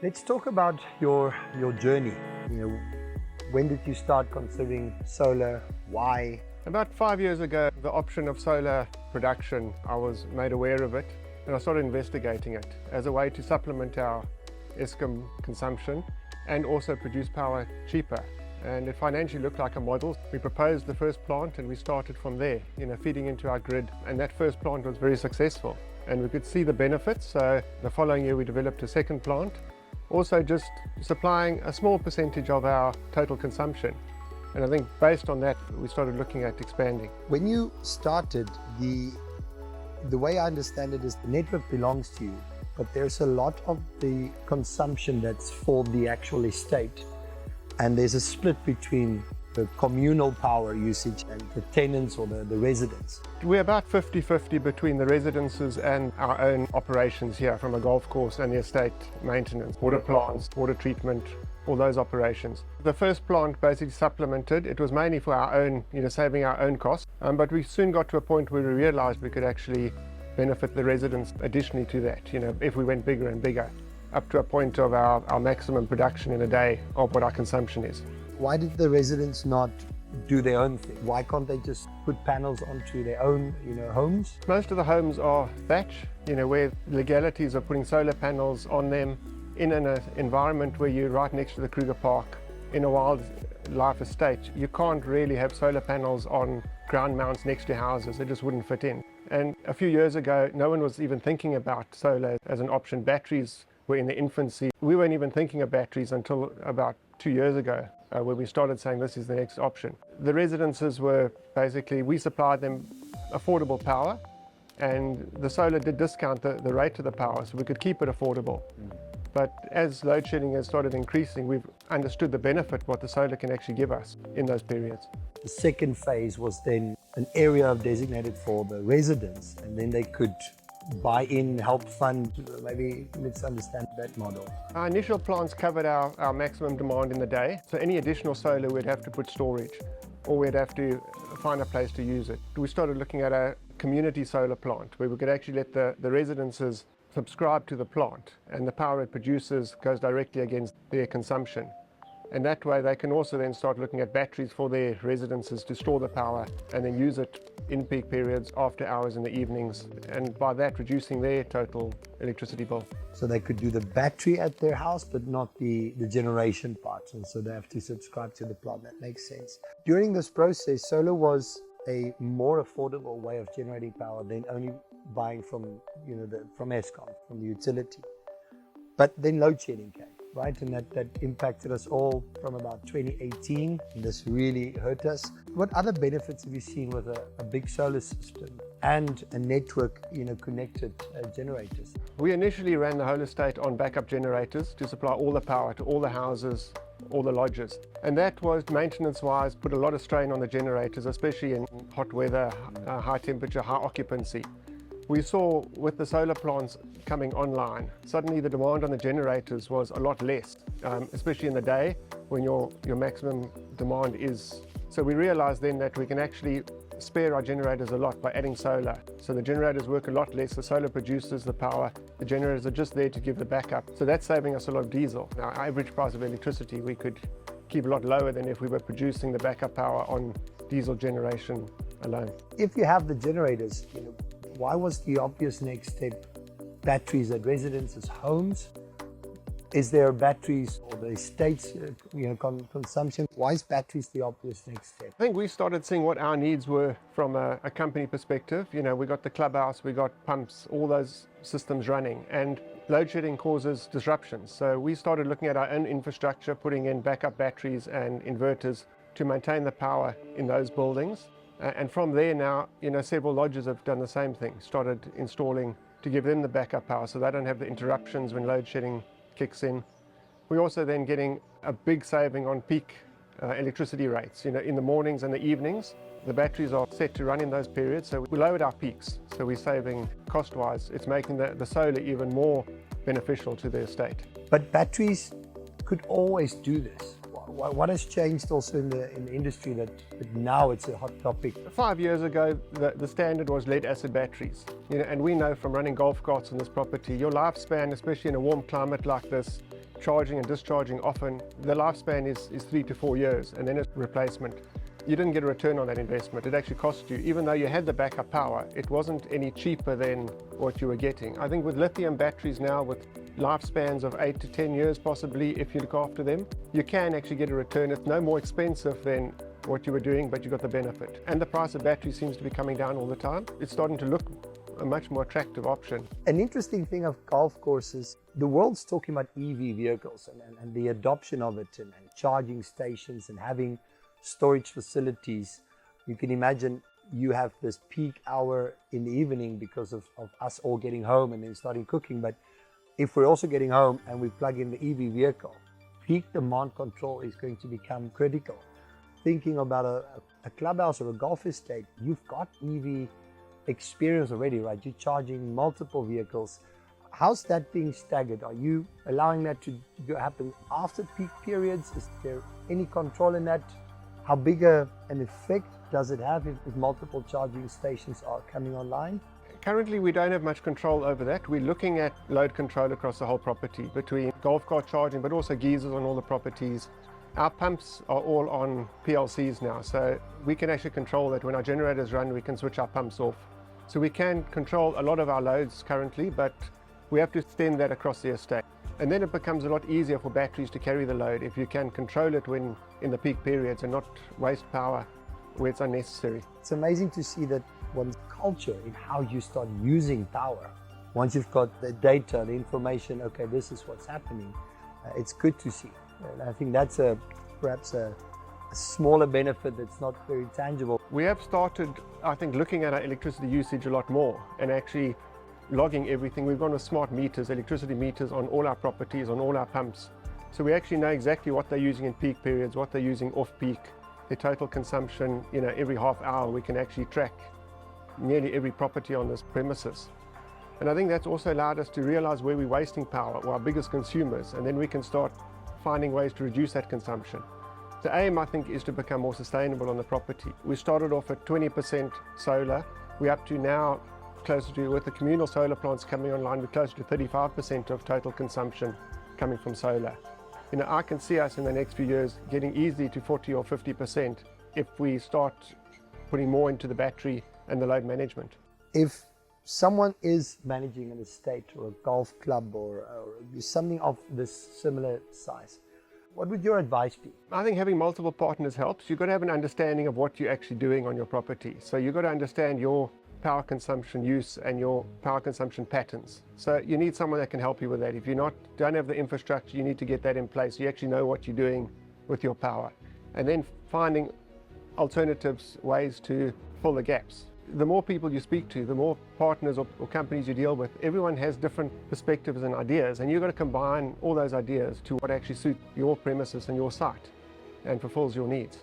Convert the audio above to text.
Let's talk about your journey. When did you start considering solar? Why? About 5 years ago, the option of solar production, I was made aware of it and I started investigating it as a way to supplement our Eskom consumption and also produce power cheaper. And it financially looked like a model. We proposed the first plant and we started from there, feeding into our grid. And that first plant was very successful and we could see the benefits. So the following year we developed a second plant, also just supplying a small percentage of our total consumption. And I think based on that, we started looking at expanding. When you started, the way I understand it is the network belongs to you, but there's a lot of the consumption that's for the actual estate. And there's a split between the communal power usage and the tenants or the residents. We're about 50-50 between the residences and our own operations here, from a golf course and the estate maintenance, water plants, water treatment, all those operations. The first plant basically supplemented. It was mainly for our own, saving our own costs. But we soon got to a point where we realized we could actually benefit the residents additionally to that, if we went bigger and bigger, up to a point of our maximum production in a day of what our consumption is. Why did the residents not do their own thing? Why can't they just put panels onto their own, homes? Most of the homes are thatch, where legalities of putting solar panels on them in an environment where you're right next to the Kruger Park, in a wildlife estate. You can't really have solar panels on ground mounts next to houses. They just wouldn't fit in. And a few years ago, no one was even thinking about solar as an option. Batteries were in the infancy. We weren't even thinking of batteries until about 2 years ago, when we started saying this is the next option. The residences were basically, we supplied them affordable power, and the solar did discount the rate of the power, so we could keep it affordable. But as load shedding has started increasing, we've understood the benefit what the solar can actually give us in those periods. The second phase was then an area designated for the residents, and then they could buy in, help fund. Maybe let's understand that model. Our initial plants covered our maximum demand in the day, so any additional solar we'd have to put storage, or we'd have to find a place to use it. We started looking at a community solar plant where we could actually let the residences subscribe to the plant, and the power it produces goes directly against their consumption. And that way they can also then start looking at batteries for their residences to store the power and then use it in peak periods, after hours in the evenings, and by that reducing their total electricity bill. So they could do the battery at their house, but not the generation part, and so they have to subscribe to the plant. That makes sense. During this process, solar was a more affordable way of generating power than only buying from from Eskom, from the utility. But then load shedding came, right? And that impacted us all from about 2018. And this really hurt us. What other benefits have you seen with a big solar system and a network, connected generators? We initially ran the whole estate on backup generators to supply all the power to all the houses, all the lodges. And that was, maintenance-wise, put a lot of strain on the generators, especially in hot weather, high temperature, high occupancy. We saw with the solar plants coming online, suddenly the demand on the generators was a lot less, especially in the day when your maximum demand is. So we realized then that we can actually spare our generators a lot by adding solar. So the generators work a lot less, the solar produces the power, the generators are just there to give the backup. So that's saving us a lot of diesel. Now, our average price of electricity we could keep a lot lower than if we were producing the backup power on diesel generation alone. If you have the generators, why was the obvious next step batteries at residences' homes? Is there batteries or the estates, consumption? Why is batteries the obvious next step? I think we started seeing what our needs were from a company perspective. We got the clubhouse, we got pumps, all those systems running, and load shedding causes disruptions. So we started looking at our own infrastructure, putting in backup batteries and inverters to maintain the power in those buildings. And from there now, several lodges have done the same thing, started installing to give them the backup power so they don't have the interruptions when load shedding kicks in. We're also then getting a big saving on peak electricity rates. In the mornings and the evenings, the batteries are set to run in those periods, so we lowered our peaks. So we're saving cost-wise. It's making the solar even more beneficial to the estate. But batteries could always do this. What has changed also in the industry that now it's a hot topic? 5 years ago, the standard was lead-acid batteries. And we know from running golf carts on this property, your lifespan, especially in a warm climate like this, charging and discharging often, the lifespan is 3 to 4 years, and then it's replacement. You didn't get a return on that investment. It actually cost you, even though you had the backup power, it wasn't any cheaper than what you were getting. I think with lithium batteries now, with lifespans of 8 to 10 years possibly, if you look after them, you can actually get a return. It's no more expensive than what you were doing, but you got the benefit. And the price of batteries seems to be coming down all the time. It's starting to look a much more attractive option. An interesting thing of golf courses, the world's talking about EV vehicles and the adoption of it, and charging stations and having storage facilities. You can imagine you have this peak hour in the evening because of us all getting home and then starting cooking. But if we're also getting home and we plug in the EV vehicle, peak demand control is going to become critical. Thinking about a clubhouse or a golf estate, you've got EV experience already, right? You're charging multiple vehicles. How's that being staggered? Are you allowing that to happen after peak periods? Is there any control in that? How big an effect does it have if multiple charging stations are coming online? Currently, we don't have much control over that. We're looking at load control across the whole property, between golf cart charging, but also geysers on all the properties. Our pumps are all on PLCs now, so we can actually control that. When our generators run, we can switch our pumps off. So we can control a lot of our loads currently, but we have to extend that across the estate. And then it becomes a lot easier for batteries to carry the load if you can control it when in the peak periods and not waste power where it's unnecessary. It's amazing to see that one's culture in how you start using power. Once you've got the data, the information, okay, this is what's happening, it's good to see. And I think that's perhaps a smaller benefit that's not very tangible. We have started, I think, looking at our electricity usage a lot more and actually logging everything. We've gone with smart meters, electricity meters on all our properties, on all our pumps. So we actually know exactly what they're using in peak periods, what they're using off peak, their total consumption. Every half hour we can actually track nearly every property on this premises. And I think that's also allowed us to realize where we're wasting power, or our biggest consumers, and then we can start finding ways to reduce that consumption. The aim, I think, is to become more sustainable on the property. We started off at 20% solar. We're up to now closer to, with the communal solar plants coming online, we're closer to 35% of total consumption coming from solar. I can see us in the next few years getting easily to 40 or 50% if we start putting more into the battery and the load management. If someone is managing an estate or a golf club or something of this similar size, what would your advice be? I think having multiple partners helps. You've got to have an understanding of what you're actually doing on your property. So you've got to understand your power consumption use and your power consumption patterns. So you need someone that can help you with that. If you don't have the infrastructure, you need to get that in place. So you actually know what you're doing with your power. And then finding alternatives, ways to fill the gaps. The more people you speak to, the more partners or companies you deal with, everyone has different perspectives and ideas, and you've got to combine all those ideas to what actually suits your premises and your site and fulfills your needs.